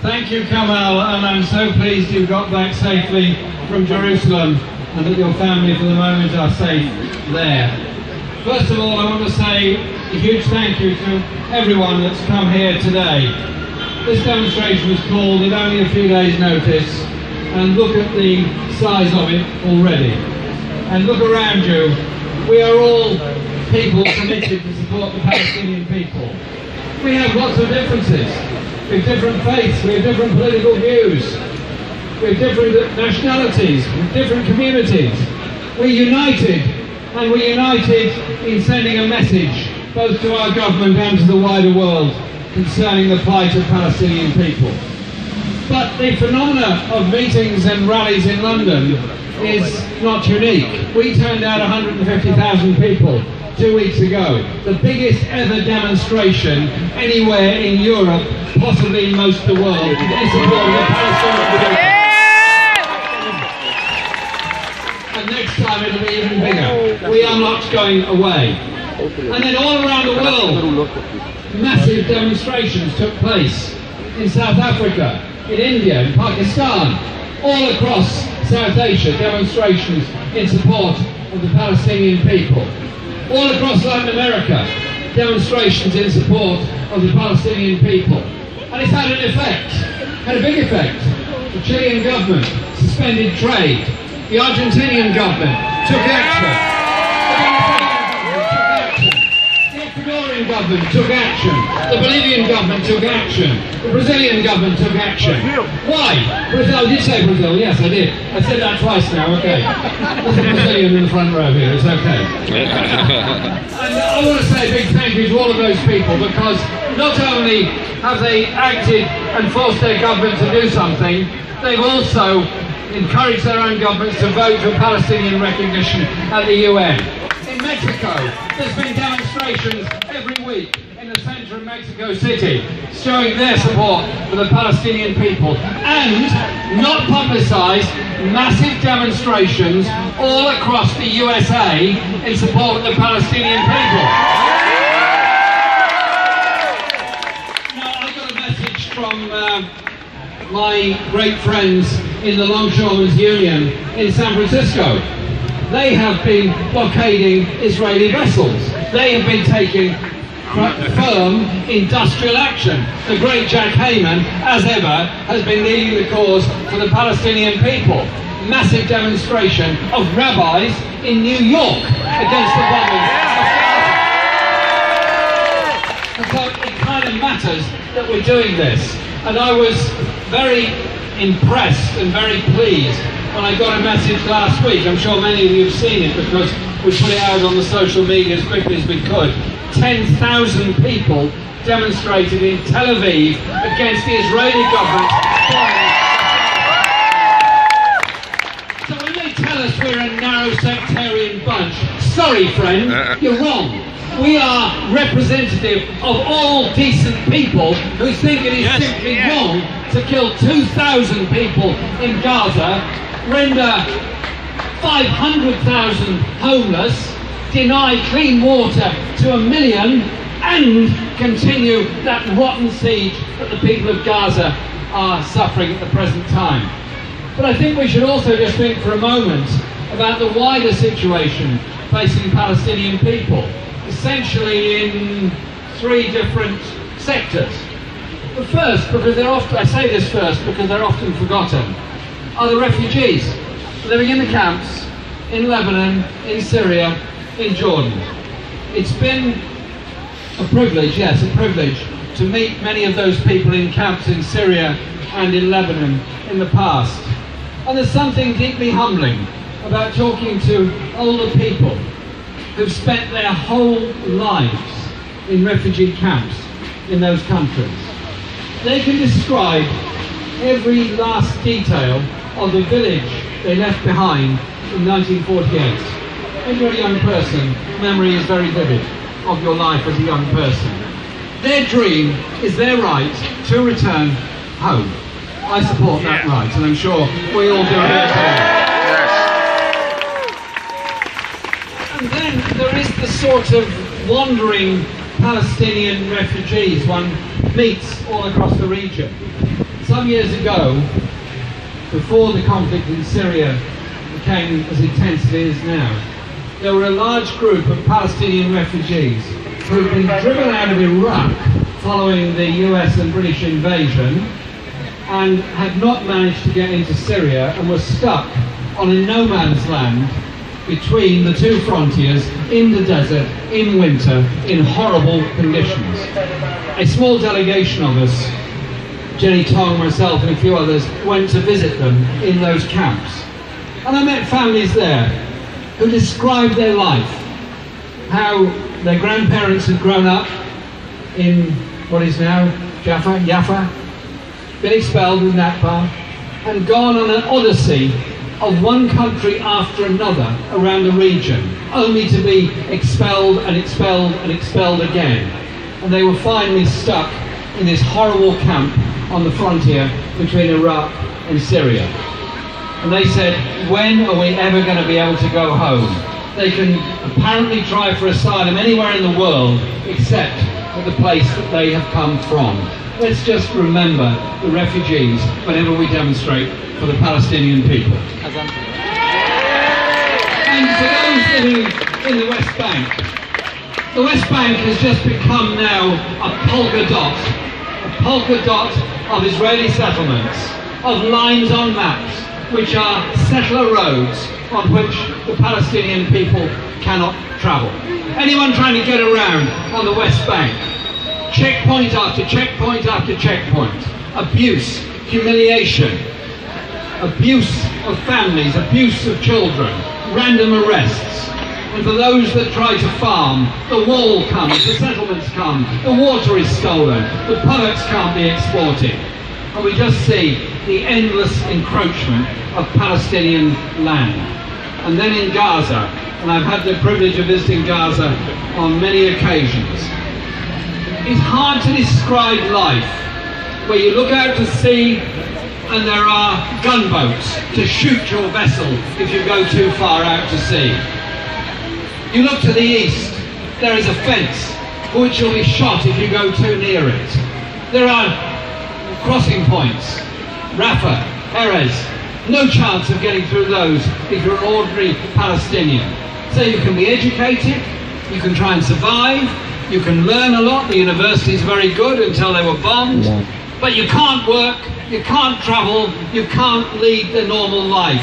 Thank you, Kamal, and I'm so pleased you got back safely from Jerusalem and that your family for the moment are safe there. First of all, I want to say a huge thank you to everyone that's come here today. This demonstration was called with only a few days' notice, and look at the size of it already. And look around you, we are all people committed to support the Palestinian people. We have lots of differences. We have different faiths, we have different political views, we have different nationalities, we have different communities. We're united, and we're united in sending a message both to our government and to the wider world concerning the plight of Palestinian people. But the phenomena of meetings and rallies in London is not unique. We turned out 150,000 people 2 weeks ago, the biggest ever demonstration anywhere in Europe, possibly in most of the world, in support of the Palestinian people. And next time it'll be even bigger. We are not going away. And then all around the world, massive demonstrations took place in South Africa, in India, in Pakistan, all across South Asia, demonstrations in support of the Palestinian people. All across Latin America, demonstrations in support of the Palestinian people. And it's had an effect, had a big effect. The Chilean government suspended trade. The Argentinian government took action. The Ecuadorian government took action. The Bolivian government took action. The Brazilian government took action. Why? Brazil, I did say Brazil, yes I did. I said that twice now, okay. There's a Brazilian in the front row here, it's okay. And I want to say a big thank you to all of those people, because not only have they acted and forced their government to do something, they've also encouraged their own governments to vote for Palestinian recognition at the UN. In Mexico, there's been demonstrations every week in the centre of Mexico City showing their support for the Palestinian people, and not publicised, massive demonstrations all across the USA in support of the Palestinian people. Now, I got a message from my great friends in the Longshoremen's Union in San Francisco. They have been blockading Israeli vessels. They have been taking firm industrial action. The great Jack Hayman, as ever, has been leading the cause for the Palestinian people. Massive demonstration of rabbis in New York against the bombing of Gaza. And so it kind of matters that we're doing this. And I was very impressed and very pleased when I got a message last week. I'm sure many of you have seen it because we put it out on the social media as quickly as we could. 10,000 people demonstrated in Tel Aviv against the Israeli government. So when they tell us we're a narrow sectarian bunch, sorry friend, you're wrong. We are representative of all decent people who think it is simply wrong to kill 2,000 people in Gaza, render 500,000 homeless, deny clean water to 1 million, and continue that rotten siege that the people of Gaza are suffering at the present time. But I think we should also just think for a moment about the wider situation facing Palestinian people, essentially in 3 different sectors. The first, because they're often, I say this first because they're often forgotten, are the refugees living in the camps in Lebanon, in Syria, in Jordan. It's been a privilege, yes, a privilege to meet many of those people in camps in Syria and in Lebanon in the past. And there's something deeply humbling about talking to older people who've spent their whole lives in refugee camps in those countries. They can describe every last detail of the village they left behind in 1948. When you're a young person, memory is very vivid of your life as a young person. Their dream is their right to return home. I support that right, and I'm sure we all do here today. And then there is the sort of wandering Palestinian refugees one meets all across the region. Some years ago, before the conflict in Syria became as intense as it is now, there were a large group of Palestinian refugees who had been driven out of Iraq following the US and British invasion and had not managed to get into Syria and were stuck on a no man's land between the two frontiers, in the desert, in winter, in horrible conditions. A small delegation of us, Jenny Tong, myself and a few others, went to visit them in those camps. And I met families there who described their life, how their grandparents had grown up in what is now Jaffa, been expelled in Nakba, and gone on an odyssey of one country after another around the region, only to be expelled and expelled and expelled again. And they were finally stuck in this horrible camp on the frontier between Iraq and Syria. And they said, when are we ever going to be able to go home? They can apparently try for asylum anywhere in the world except at the place that they have come from. Let's just remember the refugees whenever we demonstrate for the Palestinian people. And for those living in the West Bank has just become now a polka dot of Israeli settlements, of lines on maps, which are settler roads on which the Palestinian people cannot travel. Anyone trying to get around on the West Bank, checkpoint after checkpoint after checkpoint, abuse, humiliation, abuse of families, abuse of children, random arrests. And for those that try to farm, the wall comes, the settlements come, the water is stolen, the products can't be exported. And we just see the endless encroachment of Palestinian land. And then in Gaza, and I've had the privilege of visiting Gaza on many occasions, it's hard to describe life where you look out to sea and there are gunboats to shoot your vessel if you go too far out to sea. You look to the east, there is a fence for which you'll be shot if you go too near it. There are crossing points, Rafah, Erez, no chance of getting through those if you're an ordinary Palestinian. So you can be educated, you can try and survive, you can learn a lot, the university is very good until they were bombed, but you can't work, you can't travel, you can't lead the normal life.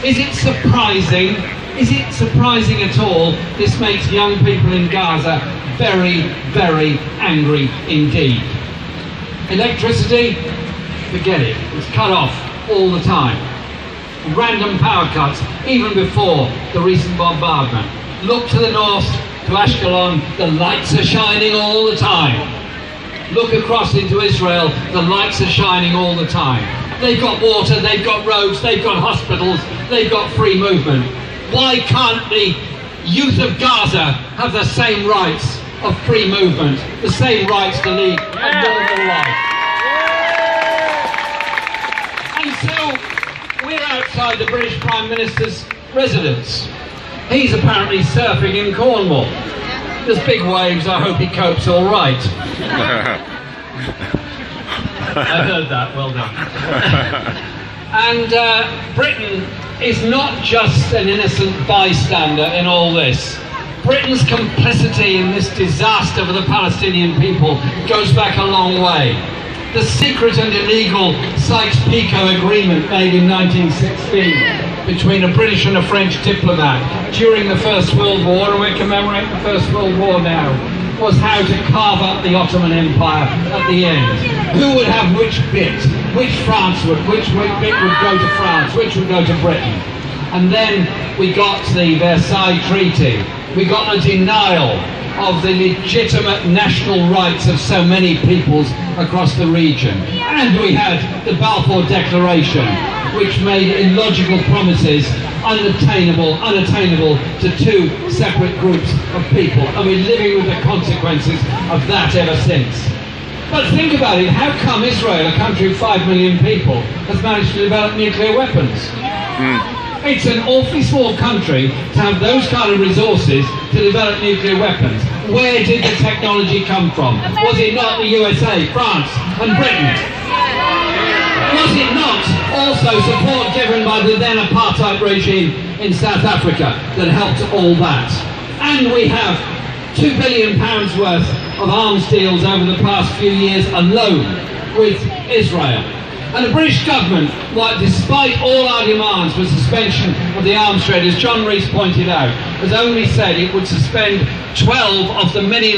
Is it surprising? Is it surprising at all? This makes young people in Gaza very, very angry indeed. Electricity, forget it, it's cut off all the time. Random power cuts, even before the recent bombardment. Look to the north, to Ashkelon, the lights are shining all the time. Look across into Israel, the lights are shining all the time. They've got water, they've got roads, they've got hospitals, they've got free movement. Why can't the youth of Gaza have the same rights of free movement, the same rights to lead a normal life? And so we're outside the British Prime Minister's residence. He's apparently surfing in Cornwall. There's big waves, I hope he copes all right. I heard that, well done. And Britain is not just an innocent bystander in all this. Britain's complicity in this disaster for the Palestinian people goes back a long way. The secret and illegal Sykes-Picot agreement made in 1916 between a British and a French diplomat during the First World War, and we're commemorating the First World War now, was how to carve up the Ottoman Empire at the end. Who would have which bit? Which bit would go to France? Which would go to Britain? And then we got the Versailles Treaty. We got a denial of the legitimate national rights of so many peoples across the region. And we had the Balfour Declaration, which made illogical promises unattainable to two separate groups of people. And we're living with the consequences of that ever since. But think about it, how come Israel, a country of 5 million people, has managed to develop nuclear weapons? It's an awfully small country to have those kind of resources to develop nuclear weapons. Where did the technology come from? Was it not the USA, France and Britain? Was it not also support given by the then apartheid regime in South Africa that helped all that? And we have £2 billion worth of arms deals over the past few years alone with Israel. And the British government, despite all our demands for suspension of the arms trade, as John Rees pointed out, has only said it would suspend 12 of the many